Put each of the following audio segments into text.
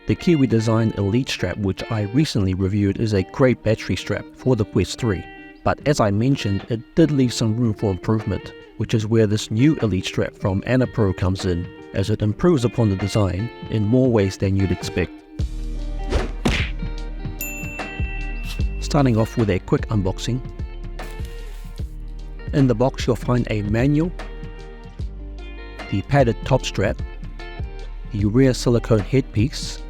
The Kiwi Design Elite strap, which I recently reviewed, is a great battery strap for the Quest 3, but as I mentioned, it did leave some room for improvement, which is where this new Elite strap from Annapro comes in, as it improves upon the design in more ways than you'd expect. Starting off with a quick unboxing. In the box you'll find a manual, the padded top strap, the rear silicone headpiece,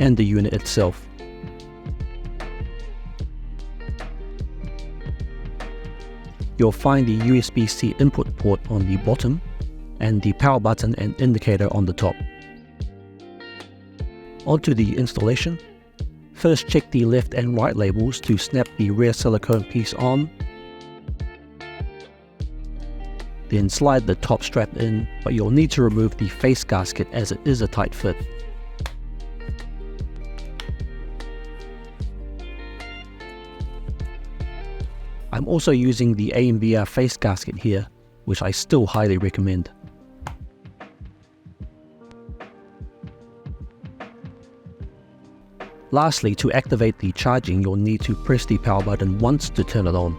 and the unit itself. You'll find the USB-C input port on the bottom and the power button and indicator on the top. Onto the installation. First check the left and right labels to snap the rear silicone piece on. Then slide the top strap in, but you'll need to remove the face gasket as it is a tight fit. I'm also using the SteamVR face gasket here, which I still highly recommend. Lastly, to activate the charging, you'll need to press the power button once to turn it on.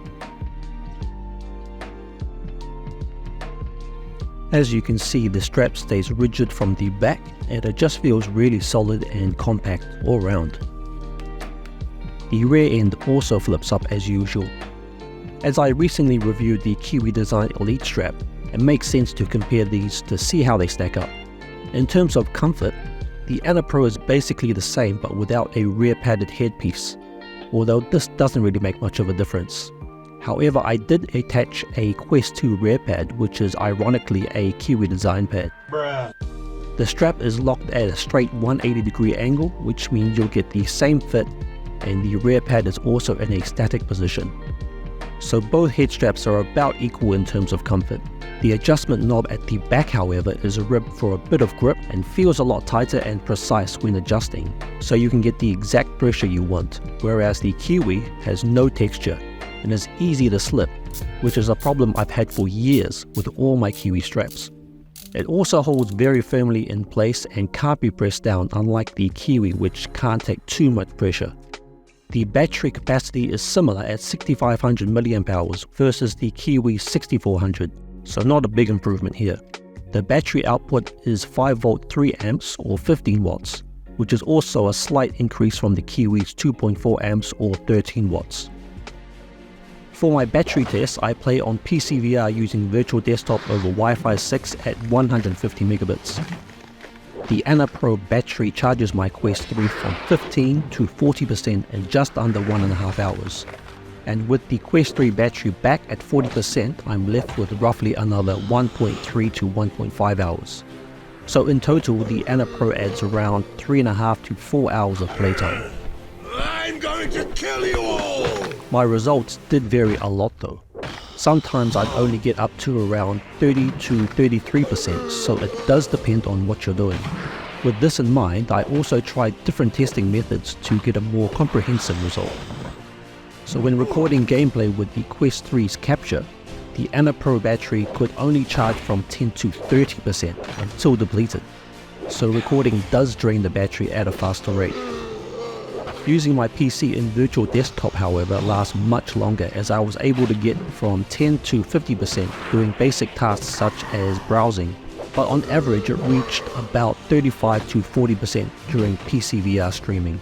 As you can see, the strap stays rigid from the back and it just feels really solid and compact all around. The rear end also flips up as usual. As I recently reviewed the Kiwi Design Elite strap, it makes sense to compare these to see how they stack up. In terms of comfort, the Annapro is basically the same but without a rear padded headpiece, although this doesn't really make much of a difference. However, I did attach a Quest 2 rear pad, which is ironically a Kiwi Design pad. Bruh. The strap is locked at a straight 180-degree angle, which means you'll get the same fit, and the rear pad is also in a static position. So both head straps are about equal in terms of comfort. The adjustment knob at the back, however, is ribbed for a bit of grip and feels a lot tighter and precise when adjusting, so you can get the exact pressure you want, whereas the Kiwi has no texture and is easy to slip, which is a problem I've had for years with all my Kiwi straps. It also holds very firmly in place and can't be pressed down, unlike the Kiwi, which can't take too much pressure. The battery capacity is similar at 6500 mAh versus the Kiwi 6400, so not a big improvement here. The battery output is 5V 3A or 15 watts, which is also a slight increase from the Kiwi's 2.4A or 13 watts. For my battery test, I play on PCVR using virtual desktop over Wi-Fi 6 at 150 megabits. The Annapro battery charges my Quest 3 from 15 to 40% in just under 1.5 hours. And with the Quest 3 battery back at 40%, I'm left with roughly another 1.3 to 1.5 hours. So in total, the Annapro adds around 3.5 to 4 hours of playtime. I'm going to kill you all! My results did vary a lot though. Sometimes I'd only get up to around 30 to 33%, so it does depend on what you're doing. With this in mind, I also tried different testing methods to get a more comprehensive result. So when recording gameplay with the Quest 3's capture, the Annapro battery could only charge from 10 to 30% until depleted, so recording does drain the battery at a faster rate. Using my PC in virtual desktop, however, lasts much longer, as I was able to get from 10 to 50% doing basic tasks such as browsing, but on average it reached about 35 to 40% during PCVR streaming.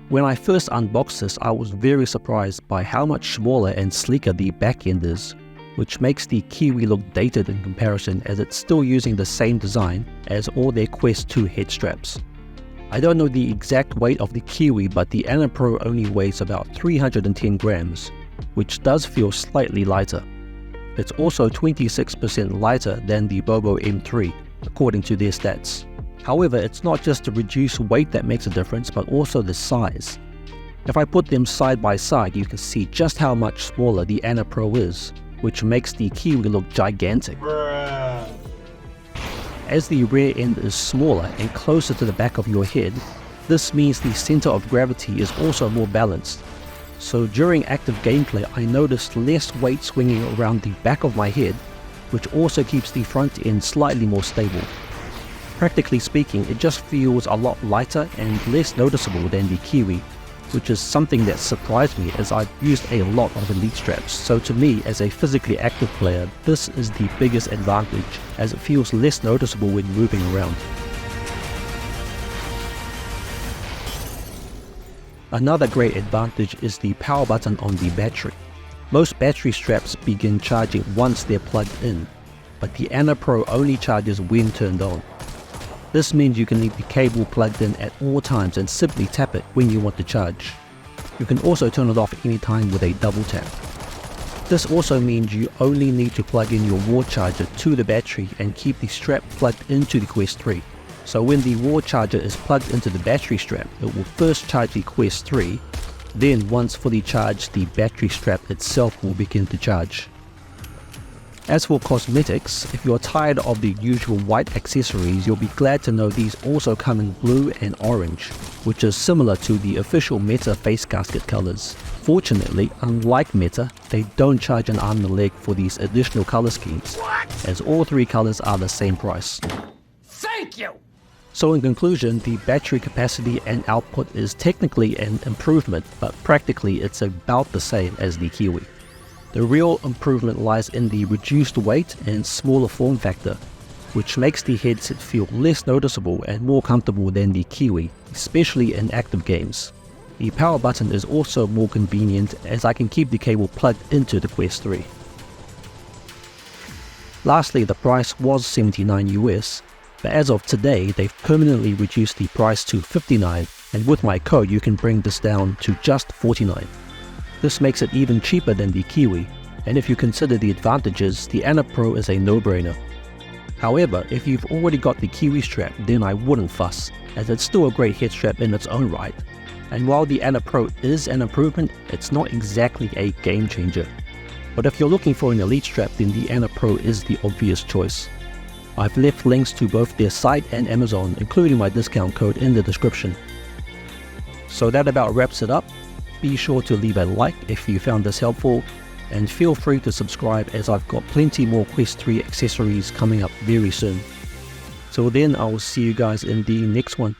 When I first unboxed this, I was very surprised by how much smaller and sleeker the back end is, which makes the Kiwi look dated in comparison, as it's still using the same design as all their Quest 2 head straps. I don't know the exact weight of the Kiwi, but the Annapro only weighs about 310 grams, which does feel slightly lighter. It's also 26% lighter than the Bobo M3, according to their stats. However, it's not just the reduced weight that makes a difference, but also the size. If I put them side by side, you can see just how much smaller the Annapro is, which makes the Kiwi look gigantic. Bruh. As the rear end is smaller and closer to the back of your head, this means the center of gravity is also more balanced. So during active gameplay, I noticed less weight swinging around the back of my head, which also keeps the front end slightly more stable. Practically speaking, it just feels a lot lighter and less noticeable than the Kiwi, which is something that surprised me as I've used a lot of Elite straps. So to me, as a physically active player, this is the biggest advantage as it feels less noticeable when moving around. Another great advantage is the power button on the battery. Most battery straps begin charging once they're plugged in, but the Annapro only charges when turned on. This means you can leave the cable plugged in at all times and simply tap it when you want to charge. You can also turn it off anytime with a double tap. This also means you only need to plug in your wall charger to the battery and keep the strap plugged into the Quest 3. So when the wall charger is plugged into the battery strap, it will first charge the Quest 3, then once fully charged, the battery strap itself will begin to charge. As for cosmetics, if you're tired of the usual white accessories, you'll be glad to know these also come in blue and orange, which is similar to the official Meta face gasket colors. Fortunately, unlike Meta, they don't charge an arm and a leg for these additional color schemes, as all three colors are the same price. Thank you! So in conclusion, the battery capacity and output is technically an improvement, but practically it's about the same as the Kiwi. The real improvement lies in the reduced weight and smaller form factor, which makes the headset feel less noticeable and more comfortable than the Kiwi, especially in active games. The power button is also more convenient as I can keep the cable plugged into the Quest 3. Lastly, the price was $79 US, but as of today they've permanently reduced the price to $59, and with my code you can bring this down to just $49. This makes it even cheaper than the Kiwi, and if you consider the advantages, the Annapro is a no-brainer. However, if you've already got the Kiwi strap, then I wouldn't fuss, as it's still a great head strap in its own right. And while the Annapro is an improvement, it's not exactly a game changer. But if you're looking for an Elite strap, then the Annapro is the obvious choice. I've left links to both their site and Amazon, including my discount code in the description. So that about wraps it up. Be sure to leave a like if you found this helpful, and feel free to subscribe as I've got plenty more Quest 3 accessories coming up very soon. Till then, I will see you guys in the next one.